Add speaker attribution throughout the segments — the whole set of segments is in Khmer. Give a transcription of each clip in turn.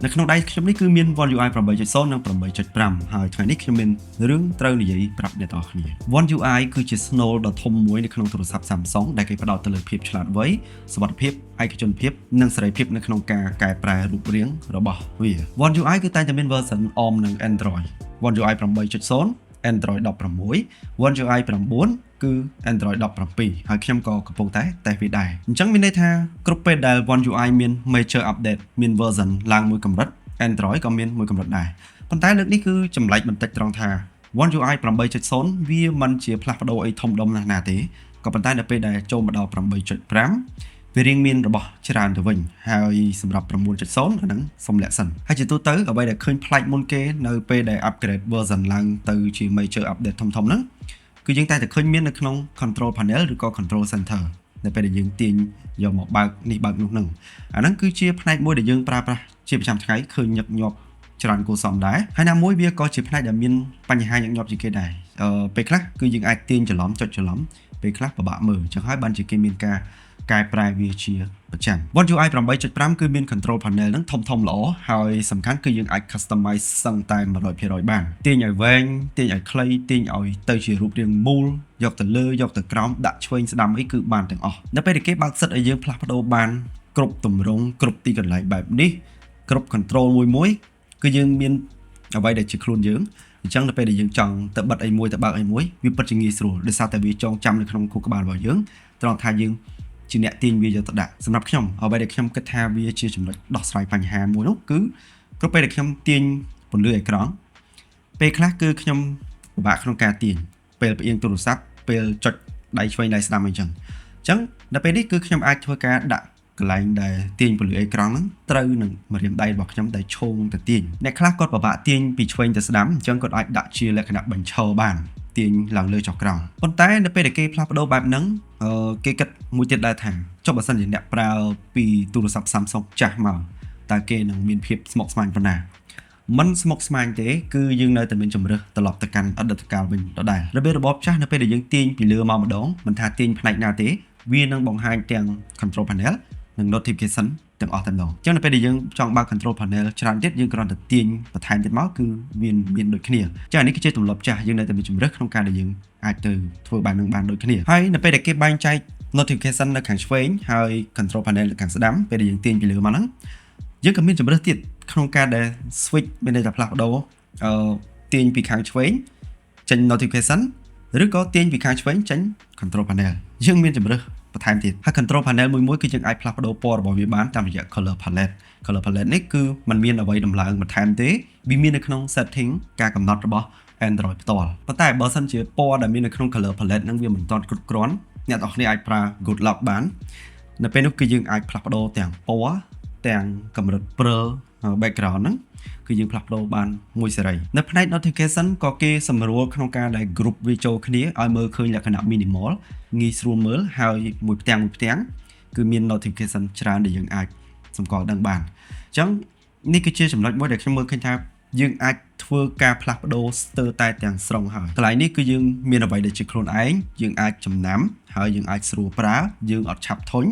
Speaker 1: នៅក្នុងដៃខ្ញុំនេះគឺមាន One UI 8.0 និង 8.5 ហើយថ្ងៃនេះខ្ញុំមានរឿងត្រូវនិយាយប្រាប់អ្នកទាំងអស់គ្នា One UI គឺជា Snow ដ៏ធំមួយនៅក្នុងទូរស័ព្ទ Samsung ដែលគេផ្ដោតទៅលើភាពឆ្លាតវៃសុវត្ថិភាពឯកជនភាពនិងសេរីភាពនៅក្នុងការកែប្រែរូបរាងរបស់វា One UI គឺតែងតែមាន version ARM និង Android One UI 8.0 Android 16 One UI 9 គឺ Android 17 ហើយខ្ញុំក៏កំពុងតែតេស្តវាដែរអញ្ចឹងមានន័យថាគ្រប់ពេលដែល One UI មាន major update មាន version ឡើងមួយកម្រិត Android ក៏មានមួយកម្រិតដែរប៉ុន្តែលើកនេះគឺចម្លែកបន្តិចត្រង់ថា One UI 8.0 វាមិនជាផ្លាស់ប្ដូរអីធំដុំណាស់ទេក៏ប៉ុន្តែនៅពេលដែលចូលមកដល់ 8.5 វារៀងមានរបស់ច្រើនទៅវិញហើយសម្រាប់ 9.0 អាហ្នឹងសុំលាក់សិនហើយជាទូទៅអ្វីដែលឃើញប្លែកមុនគេនៅពេលដែល upgrade version ឡើងទៅជា major update ធំៗហ្នឹងគឺយើងតែឃើញមាននៅក្នុង control panel ឬក៏ control center នៅពេលដែលយើងទាញយកមកបើកនេះបើកនោះហ្នឹងអាហ្នឹងគឺជាផ្នែកមួយដែលយើងប្រើប្រាស់ជាប្រចាំថ្ងៃឃើញញឹកញាប់ច្រើនគួរសមដែរហើយណាមួយវាក៏ជាផ្នែកដែលមានបញ្ហាញឹកញាប់ជាងគេដែរពេលខ្លះគឺយើងអាចទាញច្រឡំចុចច្រឡំពេលខ្លះពិបាកមើលអញ្ចឹងហើយបានជាគេមានការកែប្រែវាជាប្រចាំ One UI 8.5 គឺមាន control panel ហ្នឹងធំល្អហើយសំខាន់គឺយើងអាច customize សឹងតែ 100% បានទាញឲ្យវែងទាញឲ្យខ្លីទាញឲ្យទៅជារូបរាងមូលយកទៅលើយកទៅក្រោមដាក់ឆ្វេងស្ដាំអីគឺបានទាំងអស់នៅពេលដែលគេបើកសិទ្ធឲ្យយើងផ្លាស់ប្ដូរបានគ្រប់ទម្រង់គ្រប់ទីកន្លែងបែបនេះគ្រប់ control មួយគឺយើងមានអ្វីដែលជាខ្លួនយើងអញ្ចឹងនៅពេលដែលយើងចង់ទៅបិទអីមួយទៅបើកអីមួយវាពិតជាងាយស្រួលដោយសារតែវាចងចាំនៅក្នុងខួរក្បាលរបស់យើងត្រង់ថាយើងជាអ្នកទាញវាយកទៅដាក់សម្រាប់ខ្ញុំអ្វីដែលខ្ញុំគិតថាវាជាចំណុចដោះស្រាយបញ្ហាមួយនោះគឺគ្រប់ពេលដែលខ្ញុំទាញពន្លឺអេក្រង់ពេលខ្លះគឺខ្ញុំពិបាកក្នុងការទាញពេលផ្អៀងទូរស័ព្ទពេលចុចដៃឆ្វេងដៃស្ដាំអីចឹងដល់ពេលនេះគឺខ្ញុំអាចធ្វើការដាក់កន្លែងដែលទាញពន្លឺអេក្រង់ហ្នឹងត្រូវនឹងម្រាមដៃរបស់ខ្ញុំដែលឈោងទៅទាញអ្នកខ្លះគាត់ពិបាកទាញពីឆ្វេងទៅស្ដាំអញ្ចឹងគាត់អាចដាក់ជាលក្ខណៈបញ្ឈរបានទាញឡើងលើចុះក្រោមប៉ុន្តែនៅពេលដែលគេផ្លាស់ប្ដូរបែបហ្នឹងគេគិតមួយទៀតដែរថាចុះបើសិនជាអ្នកប្រើពីទូរស័ព្ទ Samsung ចាស់មកតើគេនឹងមានភាពស្មុគស្មាញប៉ុណ្ណាមិនស្មុគស្មាញទេគឺយើងនៅតែមានជំរើសត្រឡប់ទៅកាន់អតីតកាលវិញដដែលរបបចាស់នៅពេលដែលយើងទាញពីលើមកម្ដងមិនថាទាញផ្នែកណាទេវានឹងបង្ហាញទាំង control panel និង notification ទាំងអស់តែម្ដងអញ្ចឹងនៅពេលដែលយើងចង់បើក control panel ច្រើនទៀតយើងគ្រាន់តែទាញបន្ថែមទៀតមកគឺវាមានដូចគ្នាអញ្ចឹងនេះគឺជាទម្លាប់ចាស់យើងនៅតែមានជំរើសក្នុងការដែលយើងអាចទៅធ្វើបែបនឹងបានដូចគ្នាហើយនៅពេលដែលគេបែងចែក notification នៅខាងឆ្វេងហើយ control panel នៅខាងស្ដាំពេលដែលយើងទាញពីលើមកហ្នឹងយើងក៏មានជំរើសទៀតក្នុងការដែល switch មានន័យថាផ្លាស់ប្ដូរទាញពីខាងឆ្វេងចេញ notification ឬក៏ទាញពីខាងឆ្វេងចេញ control panel យើងមានជំរើសបន្ថែមទៀតហើយ control panel មួយគឺយើងអាចផ្លាស់ប្ដូរពណ៌របស់វាបានតាមរយៈ color palette នេះគឺมันមានអ្វីដំឡើងបន្ថែមទេវាមាននៅក្នុង setting ការកំណត់របស់ Android ផ្ទាល់ប៉ុន្តែបើសិនជាពណ៌ដែលមាននៅក្នុង color palette ហ្នឹងវាមិនទាន់គ្រប់គ្រាន់អ្នកនរគ្នាអាចប្រើ good lock បាននៅពេលនោះគឺយើងអាចផ្លាស់ប្ដូរទាំងពណ៌ទាំងកម្រិតព្រើbackground ហ្នឹងគឺយើងផ្លាស់ប្ដូរបានមួយសេរីនៅផ្នែក notification ក៏គេសម្រួលក្នុងការដែល group វាចូលគ្នាឲ្យមើលឃើញលក្ខណៈ minimal ងាយស្រួលមើលហើយមួយផ្ទាំងគឺមាន notification ច្រើនដែលយើងអាចសម្គាល់ដឹងបានអញ្ចឹងនេះគឺជាចំណុចមួយដែលខ្ញុំមើលឃើញថាយើងអាចធ្វើការផ្លាស់ប្ដូរស្ទើរតែទាំងស្រុងហើយកន្លែងនេះគឺយើងមានអ្វីដែលជាខ្លួនឯងយើងអាចចំណាំហើយយើងអាចស្រួលប្រើយើងអត់ឆាប់ធុញ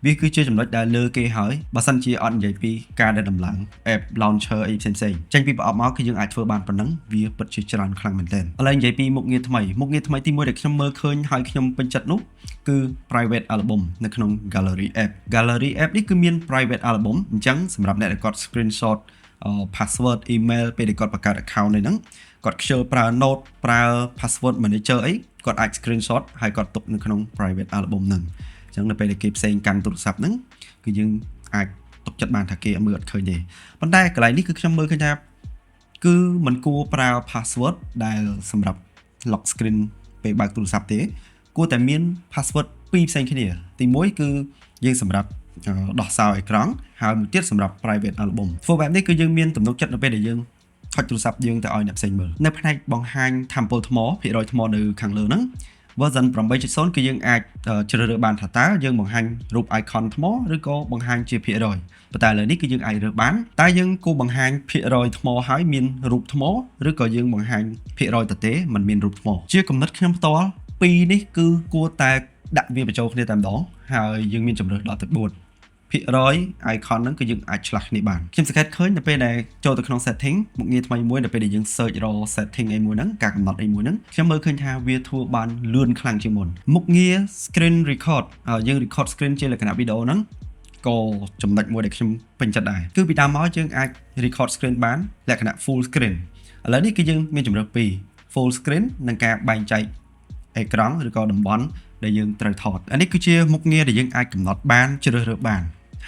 Speaker 1: វាគឺជាចំណុចដែលលើគេហើយបើសិនជាអត់និយាយពីការដែលដំឡើង app launcher អីផ្សេងចេញពីប្រអប់មកគឺយើងអាចធ្វើបានប៉ុណ្ណឹងវាពិតជាច្រើនខ្លាំងមែនទែនឥឡូវនិយាយពីមុខងារថ្មីទីមួយដែលខ្ញុំមើលឃើញហើយខ្ញុំពេញចិត្តនោះគឺ private album នៅក្នុង gallery app នេះគឺមាន private album អញ្ចឹងសម្រាប់អ្នកដែលគាត់ screenshot password email ពេលដែលគាត់បង្កើត account នេះហ្នឹងគាត់ខ្ជិលប្រើ note ប្រើ password manager អីគាត់អាច screenshot ហើយគាត់ទុកនៅក្នុង private album ហ្នឹងអញ្ចឹងនៅពេលដែលគេផ្សេងកាន់ទូរស័ព្ទហ្នឹងគឺយើងអាចទុកចិត្តបានថាគេមើលអត់ឃើញទេប៉ុន្តែកន្លែងនេះគឺខ្ញុំមើលឃើញថាគឺមិនគួរប្រើ password ដែលសម្រាប់ lock screen ពេលបើកទូរស័ព្ទទេគួរតែមាន password ពីរផ្សេងគ្នាទី1គឺយើងសម្រាប់ដោះសោអេក្រង់ហើយមួយទៀតសម្រាប់ private album ធ្វើបែបនេះគឺយើងមានទំនុកចិត្តនៅពេលដែលយើងហុចទូរស័ព្ទយើងទៅឲ្យអ្នកផ្សេងមើលនៅផ្នែកបង្ហាញថាមពលថ្មភាគរយថ្មនៅខាងលើហ្នឹងversion 8.0 គឺយើងអាចជ្រើសរើសបានថាតើយើងបង្ហាញរូប icon ថ្មឬក៏បង្ហាញជាភាគរយប៉ុន្តែឥឡូវនេះគឺយើងអាចរើសបានតើយើងគួរបង្ហាញភាគរយថ្មហើយមានរូបថ្មឬក៏យើងបង្ហាញភាគរយទៅទេមិនមានរូបថ្មជាគំនិតខ្ញុំផ្ទាល់ពីរនេះគឺគួរតែដាក់វាបញ្ចូលគ្នាតែម្ដងហើយយើងមានជំរើសដល់ទៅ4 ភាគរយ icon ហ្នឹងគឺយើងអាចឆ្លាស់គ្នាបានខ្ញុំសង្កេតឃើញនៅពេលដែលចូលទៅក្នុង setting មុខងារថ្មីមួយនៅពេលដែលយើង search រក setting អីមួយហ្នឹងការកំណត់អីមួយហ្នឹងខ្ញុំមើលឃើញថាវាធ្វើបានលឿនខ្លាំងជាងមុនមុខងារ screen record យើង record screen ជាលក្ខណៈវីដេអូហ្នឹងក៏ចំណុចមួយដែលខ្ញុំពេញចិត្តដែរគឺពីដើមមកយើងអាច record screen បានលក្ខណៈ full screen ឥឡូវនេះគឺយើងមានជម្រើសពីរ full screen និងការបែងចែកអេក្រង់ឬក៏តំបន់ដែលយើងត្រូវថតអានេះគឺជាមុខងារដែលយើងអាចកំណត់បានជ្រើសរើសបាន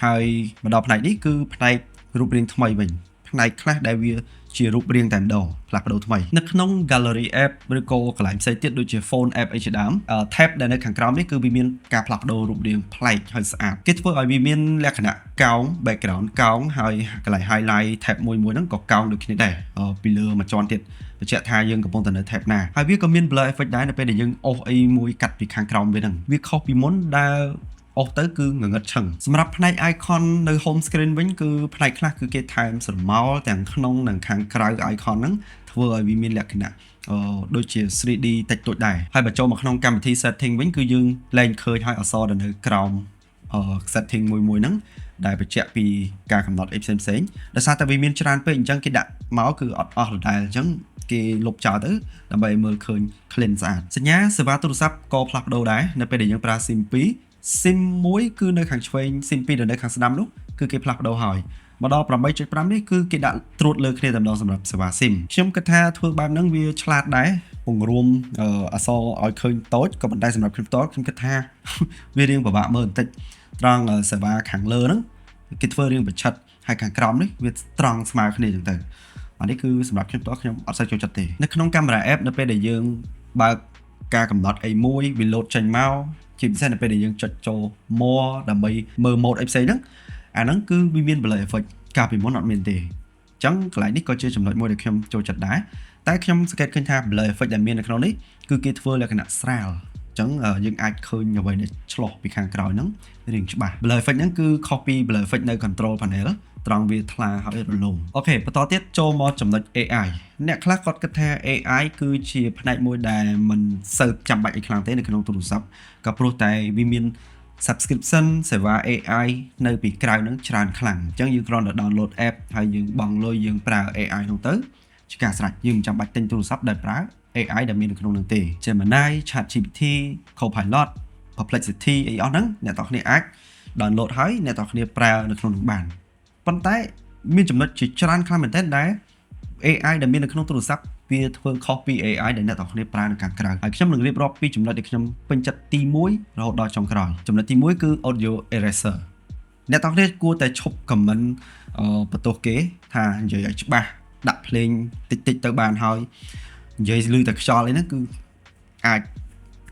Speaker 1: ហើយមកដល់ផ្នែកនេះគឺផ្នែករូបរាងថ្មីវិញផ្នែកខ្លះដែលវាជារូបរាងតែម្ដងផ្លាស់ប្ដូរថ្មីនៅក្នុង gallery app ឬក៏កន្លែងផ្សេងទៀតដូចជា phone app អីជាដើម tab ដែលនៅខាងក្រោមនេះគឺវាមានការផ្លាស់ប្ដូររូបរាងប្លែកហើយស្អាតគេធ្វើឲ្យវាមានលក្ខណៈកោង background កោងហើយកន្លែង highlight tab មួយហ្នឹងក៏កោងដូចគ្នាដែរពីលើមួយជាន់ទៀតបញ្ជាក់ថាយើងកំពុងតែនៅ tab ណាហើយវាក៏មាន blur effect ដែរនៅពេលដែលយើងអូសអីមួយកាត់ពីខាងក្រោមវាហ្នឹងវាខុសពីមុនដែលអស់ទៅគឺងងឹតឈឹងសម្រាប់ផ្នែក icon នៅ home screen វិញគឺផ្នែកខ្លះគឺគេថែមស្រមោលទាំងក្នុងនិងខាងក្រៅ icon ហ្នឹងធ្វើឲ្យវាមានលក្ខណៈដូចជា 3D តិចតួចដែរហើយបើចូលមកក្នុងកម្មវិធី setting វិញគឺយើងលែងឃើញឲ្យអក្សរដែលនៅក្រោមsetting មួយហ្នឹងដែលបញ្ជាក់ពីការកំណត់អីផ្សេងដោយសារតែវាមានច្រើនពេកអញ្ចឹងគេដាក់មកគឺអត់អស់ដដែលអញ្ចឹងគេលុបចោលទៅដើម្បីមើលឃើញ clean ស្អាតសញ្ញាសេវាទូរស័ព្ទក៏ផ្លាស់ប្ដូរដែរនៅពេលដែលយើងប្រើ SIM 2 SIM 1គឺនៅខាងឆ្វេង SIM 2ដែលនៅខាងស្ដាំនោះគឺគេផ្លាស់ប្ដូរហើយមកដល់ 8.5 នេះគឺគេដាក់ត្រួតលើគ្នាតែម្ដងសម្រាប់សេវា SIM ខ្ញុំគិតថាធ្វើបែបហ្នឹងវាឆ្លាតដែរពង្រួមអក្សរឲ្យឃើញតូចក៏ប៉ុន្តែសម្រាប់ខ្ញុំផ្ទាល់ខ្ញុំគិតថាវារៀងពិបាកមើលបន្តិចត្រង់សេវាខាងលើហ្នឹងគេធ្វើរៀងប្រឆិតហើយខាងក្រោមនេះវាត្រង់ស្មើគ្នាចឹងទៅអានេះគឺសម្រាប់ខ្ញុំផ្ទាល់ខ្ញុំអត់សូវចូលចិត្តទេនៅក្នុងកាមេរ៉ា app នៅពេលដែលយើងបើកការកំណត់អីមួយវាលោតចេញមកជាពិសេសនៅពេលដែលយើងចុចចូល more ដើម្បីមើល mode អីផ្សេងហ្នឹងអាហ្នឹងគឺវាមាន blur effect កាលពីមុនអត់មានទេអញ្ចឹងកន្លែងនេះក៏ជាចំណុចមួយដែលខ្ញុំចូលចិត្តដែរតែខ្ញុំសង្កេតឃើញថា blur effect ដែលមាននៅក្នុងនេះគឺគេធ្វើលក្ខណៈស្រាលអញ្ចឹងយើងអាចឃើញអ្វីដែលឆ្លុះពីខាងក្រោយហ្នឹងរៀងច្បាស់ blur effect ហ្នឹងគឺ copy blur effect នៅ control panel ត្រង់វាថ្លាហើយរលោងអូខេបន្តទៀតចូលមកចំណុច AI អ្នកខ្លះគាត់គិតថា AI គឺជាផ្នែកមួយដែលមិនសូវចាំបាច់អីខ្លាំងទេនៅក្នុងទូរស័ព្ទក៏ព្រោះតែវាមាន subscription សេវា AI នៅពីក្រៅហ្នឹងច្រើនខ្លាំងអញ្ចឹងយើងគ្រាន់តែ download app ហើយយើងបង់លុយយើងប្រើ AI ហ្នឹងទៅជាការស្រេចយើងមិនចាំបាច់ទិញទូរស័ព្ទដែលប្រើ AI ដែលមាននៅក្នុងហ្នឹងទេ Gemini ChatGPT Copilot Perplexity អីអស់ហ្នឹងអ្នកទាំងគ្នាអាច download ហើយអ្នកទាំងគ្នាប្រើនៅក្នុងហ្នឹងបានប៉ុន្តែមានចំណុចជាច្រើនខ្លាំងមែនទែនដែល AI ដែលមាននៅក្នុងទូរស័ព្ទវាធ្វើខុសពី AI ដែលអ្នកទាំងគ្នាប្រើនៅខាងក្រៅហើយខ្ញុំនឹងរៀបរាប់ពីចំណុចដែលខ្ញុំពេញចិត្តទី1រហូតដល់ចុងក្រោយចំណុចទី1គឺ audio eraser អ្នកទាំងគ្នាគួរតែឈប់ comment បន្ទោសគេថានិយាយឲ្យច្បាស់ដាក់ភ្លេងតិចទៅបានហើយនិយាយលឺតែខ្យល់អីហ្នឹងគឺអាច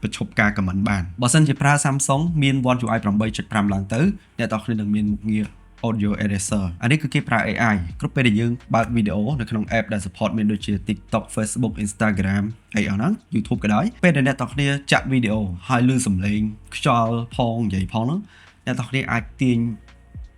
Speaker 1: បញ្ឈប់ការ comment បានបើសិនជាប្រើ Samsung មាន One UI 8.5 ឡើងទៅអ្នកទាំងគ្នានឹងមានមុខងារaudio eraser អានេះគឺគេប្រើ AI គ្រប់ពេលដែលយើងបើកវីដេអូនៅក្នុង app ដែល support មានដូចជា TikTok Facebook Instagram អីអស់ហ្នឹង YouTube ក៏ដោយពេលដែលអ្នកទាំងគ្នាចាក់វីដេអូហើយឮសំឡេងខ្យល់ផងនិយាយផងហ្នឹងអ្នកទាំងគ្នាអាចទាញ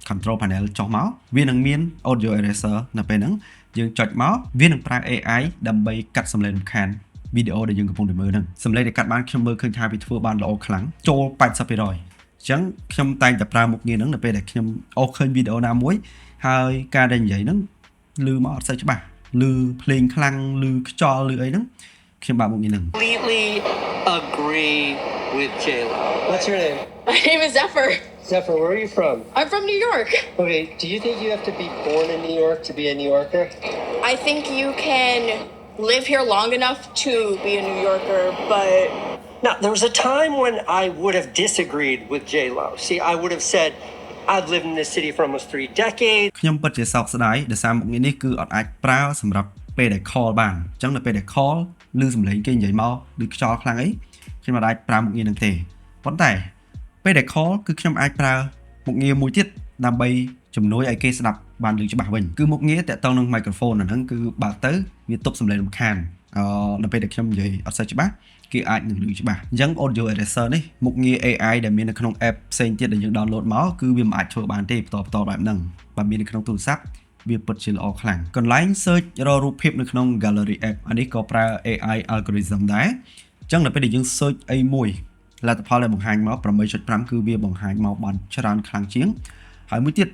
Speaker 1: control panel ចុះមកវានឹងមាន audio eraser នៅពេលហ្នឹងយើងចុចមកវានឹងប្រើ AI ដើម្បីកាត់សំឡេងរំខានវីដេអូដែលយើងកំពុងតែមើលហ្នឹងសំឡេងដែលកាត់បានខ្ញុំមើលឃើញថាវាធ្វើបានល្អខ្លាំងចូល 80% អញ្ចឹងខ្ញុំតែងតែប្រើមុខងារហ្នឹងនៅពេលដែលខ្ញុំអូសឃើញវីដេអូណាមួយហើយការដែលនិយាយហ្នឹងឮមកអត់សូវច្បាស់ឮភ្លេងខ្លាំងឮខ្យល់ឮអីហ្នឹងខ្ញុំបើកមុខងារហ្នឹង
Speaker 2: Completely agree with J-Lo.
Speaker 3: What's your name?
Speaker 4: My name is Zephyr.
Speaker 3: Zephyr, where are you from?
Speaker 4: I'm from New York.
Speaker 3: Okay, do you think you have to be born in New York to be a New Yorker?
Speaker 4: I think you can live here long enough to be a New Yorker, but
Speaker 3: Now, there was a time when I would have disagreed with J-Lo. See, I would have said, I've lived in this city for almost 3 decades.
Speaker 1: ខ្ញុំពិតជាសោកស្ដាយដោយសារមុខងារនេះគឺអត់អាចប្រើសម្រាប់ពេលដែល call បានអញ្ចឹងនៅពេលដែល call ឮសំឡេងគេនិយាយមកឬខ្យល់ខ្លាំងអីខ្ញុំអត់អាចប្រើមុខងារហ្នឹងទេប៉ុន្តែពេលដែល call គឺខ្ញុំអាចប្រើមុខងារមួយទៀតដើម្បីជំនួយឲ្យគេស្ដាប់បានឮច្បាស់វិញគឺមុខងារតាក់ទងនឹង microphone ហ្នឹងគឺបើកទៅវាទប់សំឡេងរំខាននៅពេលដែលខ្ញុំនិយាយអត់សូវច្បាស់គេអាចនឹងឮច្បាស់អញ្ចឹង audio eraser នេះមុខងារ AI ដែលមាននៅក្នុង app ផ្សេងទៀតដែលយើង download មកគឺវាមិនអាចធ្វើបានទេបន្តបែបហ្នឹងបើមាននៅក្នុងទូរស័ព្ទវាពិតជាល្អខ្លាំងកន្លែង search រករូបភាពនៅក្នុង gallery app អានេះក៏ប្រើ AI algorithm ដែរអញ្ចឹងនៅពេលដែលយើង search អីមួយលទ្ធផលដែលបង្ហាញមក 8.5 គឺវាបង្ហាញមកបានច្រើនខ្លាំងជាង ហើយមួយទៀត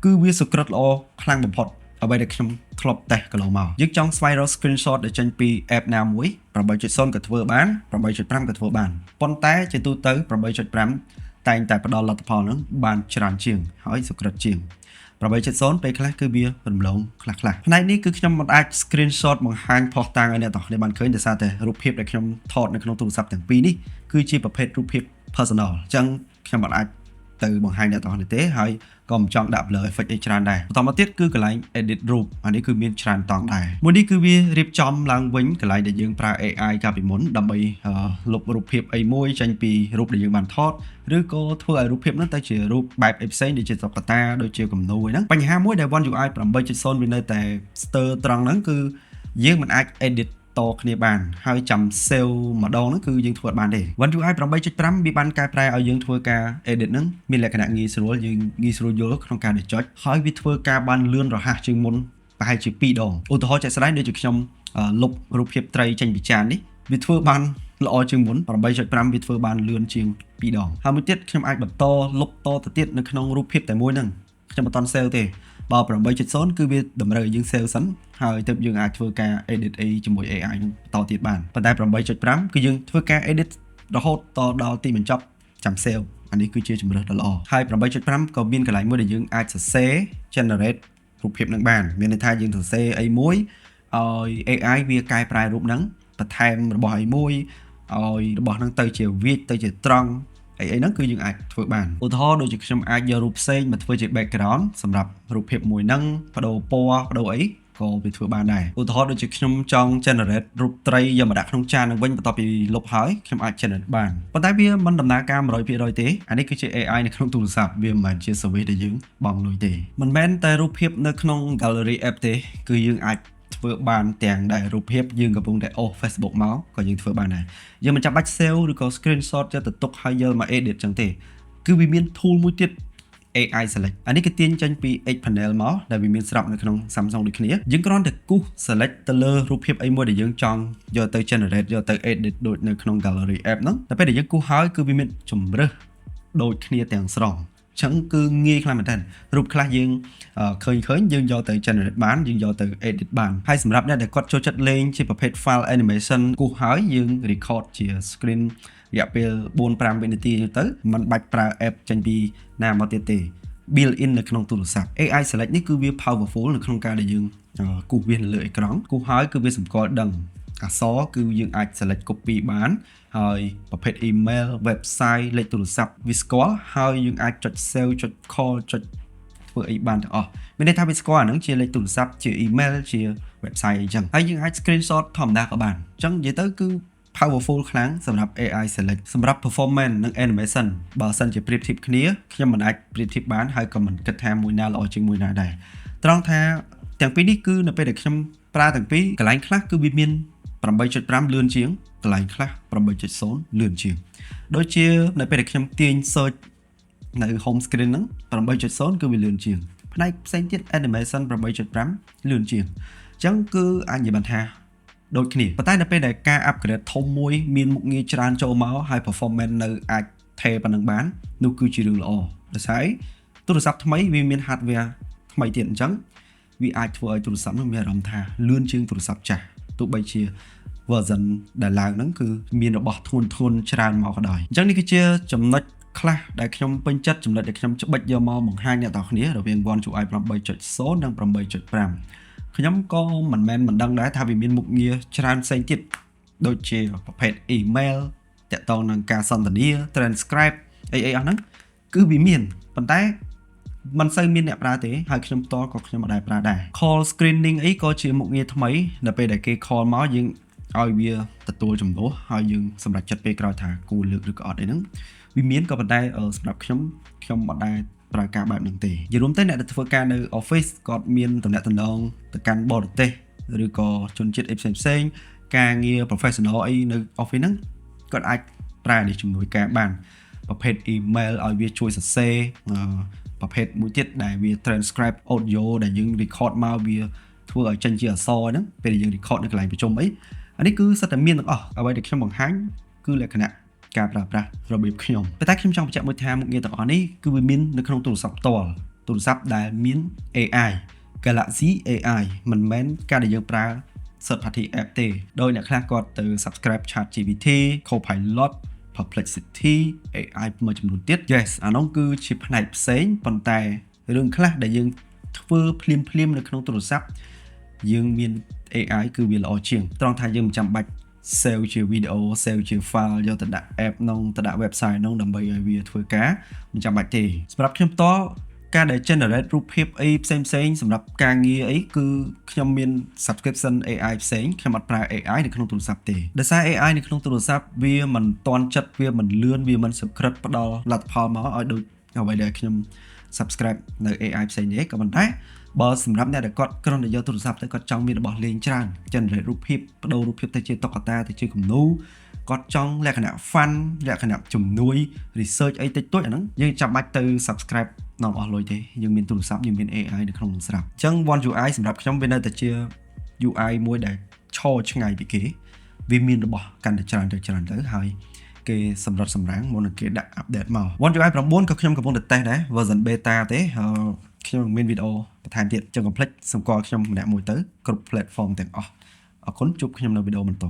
Speaker 1: គឺវាសក្រិតល្អខ្លាំងបំផុតអ្វីដែលខ្ញុំធ្លាប់តេស្តកន្លងមកយើងចង់ស្វែងរក screenshot ដែលចេញពី app ណាមួយ 8.0 ក៏ធ្វើបាន 8.5 ក៏ធ្វើបានប៉ុន្តែជាទូទៅ 8.5 តែងតែផ្ដល់លទ្ធផលហ្នឹងបានច្រើនជាងហើយសក្រិតជាង 8.0 ពេលខ្លះគឺវារំលងខ្លះៗផ្នែកនេះគឺខ្ញុំមិនអាច screenshot បង្ហាញផុសតាំងឲ្យអ្នកទាំងគ្នាបានឃើញដោយសារតែរូបភាពដែលខ្ញុំថតនៅក្នុងទូរស័ព្ទទាំងពីរនេះគឺជាប្រភេទរូបភាព personal អញ្ចឹងខ្ញុំមិនអាចទៅបង្ហាញអ្នកទាំងគ្នាទេហើយក៏មិនចង់ដាក់ blur effect អីច្រើនដែរបន្តមកទៀតគឺកន្លែង edit រូបអានេះគឺមានច្រើនតង់ដែរមួយនេះគឺវារៀបចំឡើងវិញកន្លែងដែលយើងប្រើ AI កាលពីមុនដើម្បីលុបរូបភាពអីមួយចេញពីរូបដែលយើងបានថតឬក៏ធ្វើឲ្យរូបភាពហ្នឹងទៅជារូបបែបផ្សេងដូចជាតុក្កតាដូចជាគំនូរហ្នឹងបញ្ហាមួយដែល One UI 8.0 វានៅតែស្ទើរត្រង់ហ្នឹងគឺយើងមិនអាច edit តគ្នាបានហើយចាំ save ម្ដងហ្នឹងគឺយើងធ្វើបានទេ One UI 8.5 វាបានកែប្រែឲ្យយើងធ្វើការ edit ហ្នឹងមានលក្ខណៈងាយស្រួលយើងងាយស្រួលយល់ក្នុងការចុចហើយវាធ្វើការបានលឿនរហ័សជាងមុនប្រហែលជា2ដងឧទាហរណ៍ជាក់ស្ដែងដូចជាខ្ញុំលុបរូបភាពត្រីចេញពីចាននេះវាធ្វើបានល្អជាងមុន 8.5 វាធ្វើបានលឿនជាង2ដងហើយមួយទៀតខ្ញុំអាចបន្តលុបតទៅទៀតនៅក្នុងរូបភាពតែមួយហ្នឹងខ្ញុំមិនតន់ save ទេបើ 8.0 គឺវាតម្រូវឲ្យយើង save សិនហើយទើបយើងអាចធ្វើការ edit អីជាមួយ AI នឹងបន្តទៀតបានប៉ុន្តែ 8.5 គឺយើងធ្វើការ edit រហូតដល់ទីបញ្ចប់ចាំ save អានេះគឺជាជម្រើសដ៏ល្អហើយ 8.5 ក៏មានកន្លែងមួយដែលយើងអាចសរសេរ generate រូបភាពនឹងបានមានន័យថាយើងសរសេរអីមួយឲ្យ AI វាកែប្រែរូបហ្នឹងបន្ថែមរបស់អីមួយឲ្យរបស់ហ្នឹងទៅជាវាចទៅជាត្រង់អីហ្នឹងគឺយើងអាចធ្វើបានឧទាហរណ៍ដូចជាខ្ញុំអាចយករូបផ្សេងមកធ្វើជា background សម្រាប់រូបភាពមួយហ្នឹងបដូរពណ៌បដូរអីក៏វាធ្វើបានដែរឧទាហរណ៍ដូចជាខ្ញុំចង់ generate រូបត្រីយកមកដាក់ក្នុងចាននឹងវិញបន្ទាប់ពីលុបហើយខ្ញុំអាច generate បានប៉ុន្តែវាមិនដំណើរការ 100% ទេអានេះគឺជា AI នៅក្នុងទូរស័ព្ទវាមិនមែនជា service ដែលយើងបង់លុយទេមិនមែនតែរូបភាពនៅក្នុង gallery app ទេគឺយើងអាចធ្វើបានទាំងដែលរូបភាពយើងកំពុងតែអូស Facebook មកក៏យើងធ្វើបានដែរយើងមិនចាំបាច់ save ឬក៏ screenshot យកទៅទុកហើយយកមក edit ចឹងទេគឺវាមាន tool មួយទៀត AI select អានេះគឺទាញចេញពី X panel មកដែលវាមានស្រាប់នៅក្នុង Samsung ដូចគ្នាយើងគ្រាន់តែគូស select ទៅលើរូបភាពអីមួយដែលយើងចង់យកទៅ generate យកទៅ edit ដូចនៅក្នុង gallery app ហ្នឹងតែពេលដែលយើងគូសហើយគឺវាមានជំរើសដូចគ្នាទាំងស្រុងចឹងគឺងាយខ្លាំងមែនតើរូបខ្លះយើងឃើញយើងយកទៅ generate បានយើងយកទៅ edit បានហើយសម្រាប់អ្នកដែលគាត់ចូលចិត្តលេងជាប្រភេទ file animation គូសហើយយើង record ជា screen រយៈពេល 4-5 វិនាទីទៅមិនបាច់ប្រើ app ចេញពីណាមកទៀតទេ built in នៅក្នុងទូរស័ព្ទ AI select នេះគឺវា powerful នៅក្នុងការដែលយើងគូសវានៅលើអេក្រង់គូសហើយគឺវាសម្គាល់ដឹងអក្សរគឺយើងអាច select copy បានហើយប្រភេទ email website លេខទូរស័ព្ទវាស្គាល់ហើយយើងអាចចុច save ចុច call ចុចធ្វើអីបានទាំងអស់មានន័យថាវាស្គាល់អាហ្នឹងជាលេខទូរស័ព្ទជា email ជា website អីចឹងហើយយើងអាច screenshot ធម្មតាក៏បានអញ្ចឹងនិយាយទៅគឺ powerful ខ្លាំងសម្រាប់ AI select សម្រាប់ performance និង animation បើសិនជាប្រៀបធៀបគ្នាខ្ញុំមិនអាចប្រៀបធៀបបានហើយក៏មិនគិតថាមួយណាល្អជាងមួយណាដែរត្រង់ថាទាំងពីរនេះគឺនៅពេលដែលខ្ញុំប្រើទាំងពីរកន្លែងខ្លះគឺវាមាន 8.5 លឿនជាងកន្លែងខ្លះ 8.0 លឿនជាងដូចជានៅពេលដែលខ្ញុំទាញ search នៅ home screen ហ្នឹង 8.0 គឺវាលឿនជាងផ្នែកផ្សេងទៀត animation 8.5 លឿនជាងអញ្ចឹងគឺអាចនិយាយបានថាដូចគ្នាប៉ុន្តែនៅពេលដែលការ upgrade ធំមួយមានមុខងារច្រើនចូលមកហើយ performance នៅអាចថេប៉ុណ្ណឹងបាននោះគឺជារឿងល្អដោយសារទូរស័ព្ទថ្មីវាមាន hardware ថ្មីទៀតអញ្ចឹងវាអាចធ្វើឲ្យទូរស័ព្ទនោះមានអារម្មណ៍ថាលឿនជាងទូរស័ព្ទចាស់ទោះបីជា version ដែលឡើងហ្នឹងគឺមានរបស់ធ្ងន់ច្រើនមកក៏ដោយអញ្ចឹងនេះគឺជាចំណុចខ្លះដែលខ្ញុំពេញចិត្តចំណុចដែលខ្ញុំច្បិចយកមកបង្ហាញអ្នកទាំងគ្នារវាង One UI 8.0 និង 8.5 ខ្ញុំក៏មិនដឹងដែរថាវាមានមុខងារច្រើនផ្សេងទៀតដូចជាប្រភេទ email តាក់ទងនឹងការសន្ទនា transcribe អីអស់ហ្នឹងគឺវាមានប៉ុន្តែមិនសូវមានអ្នកប្រើទេហើយខ្ញុំផ្ទាល់ក៏ខ្ញុំមិនដែលប្រើដែរ call screening អីក៏ជាមុខងារថ្មីនៅពេលដែលគេ call មកយើងឲ្យវាទទួលចំនួនហើយយើងសម្រាប់ចិត្តពេលក្រោយថាគួរលើកឬក៏អត់អីហ្នឹងវាមានក៏ប៉ុន្តែសម្រាប់ខ្ញុំមិនដែលប្រើការបែបហ្នឹងទេជារួមទៅអ្នកដែលធ្វើការនៅ office គាត់មានតំណែងទៅកាន់បរទេសឬក៏ជនជាតិអីផ្សេងការងារ professional អីនៅ office ហ្នឹងគាត់អាចប្រើនេះជំនួយការបានប្រភេទ email ឲ្យវាជួយសរសេរប្រភេទមួយទៀតដែលវា transcribe audio ដែលយើង record មកវាធ្វើឲ្យចេញជាអក្សរហ្នឹងពេលយើង record នៅកន្លែងប្រជុំអីអានេះគឺសិតតែមានទាំងអស់អ្វីដែលខ្ញុំបង្ហាញគឺលក្ខណៈការប្រើប្រាស់របៀបខ្ញុំតែខ្ញុំចង់បញ្ជាក់មួយថាមុខងារទាំងអស់នេះគឺវាមាននៅក្នុងទូរស័ព្ទផ្ទាល់ ទូរស័ព្ទដែលមាន AI Galaxy AI មិនមែនការដែលយើងប្រើ third party app ទេដោយអ្នកខ្លះគាត់ទៅ subscribe ChatGPT Copilot Perplexity AI មួយចំនួនទៀត yes អានោះគឺជាផ្នែកផ្សេងប៉ុន្តែរឿងខ្លះដែលយើងធ្វើភ្លាមនៅក្នុងទូរស័ព្ទយើងមាន AI គឺវាល្អជាងត្រង់ថាយើងមិនចាំបាច់ save ជា video save ជា file យកទៅដាក់ app នោះទៅដាក់ website នោះដើម្បីឲ្យវាធ្វើការមិនចាំបាច់ទេសម្រាប់ខ្ញុំផ្ទាល់ការដែល generate រូបភាពអីផ្សេងសម្រាប់ការងារអីគឺខ្ញុំមាន subscription AI ផ្សេងខ្ញុំអត់ប្រើ AI នៅក្នុងទូរស័ព្ទទេដោយសារ AI នៅក្នុងទូរស័ព្ទវាមិនទាន់ចិត្តវាមិនលឿនវាមិនសុក្រិតផ្ដល់លទ្ធផលមកឲ្យដូចអ្វីដែលខ្ញុំ subscribe នៅ AI ផ្សេងទេក៏ប៉ុន្តែបើសម្រាប់អ្នកដែលគាត់គ្រាន់តែយកទូរស័ព្ទទៅគាត់ចង់មានរបស់លេងច្រើន generate រូបភាពបដូររូបភាពទៅជាតុក្កតាទៅជាគំនូរគាត់ចង់លក្ខណៈ fun លក្ខណៈជំនួយ research អីតិចតួចអាហ្នឹងយើងចាំបាច់ទៅ subscribe នាំអស់លុយទេយើងមានទូរស័ព្ទយើងមាន AI នៅក្នុងស្រាប់អញ្ចឹង One UI សម្រាប់ខ្ញុំវានៅតែជា UI មួយដែលឈរឆ្ងាយពីគេវាមានរបស់កាន់តែច្រើនទៅហើយគេសម្រិតសម្រាំងមុននឹងគេដាក់ update មក One UI 9ក៏ខ្ញុំកំពុងតែតេស្តដែរ version beta ទេខ្ញុំមានវីដេអូបន្ថែមទៀតចឹងកុំភ្លេចសម្គាល់ខ្ញុំម្នាក់មួយទៅគ្រប់ platform ទាំងអស់អរគុណជួបខ្ញុំនៅវីដេអូបន្ត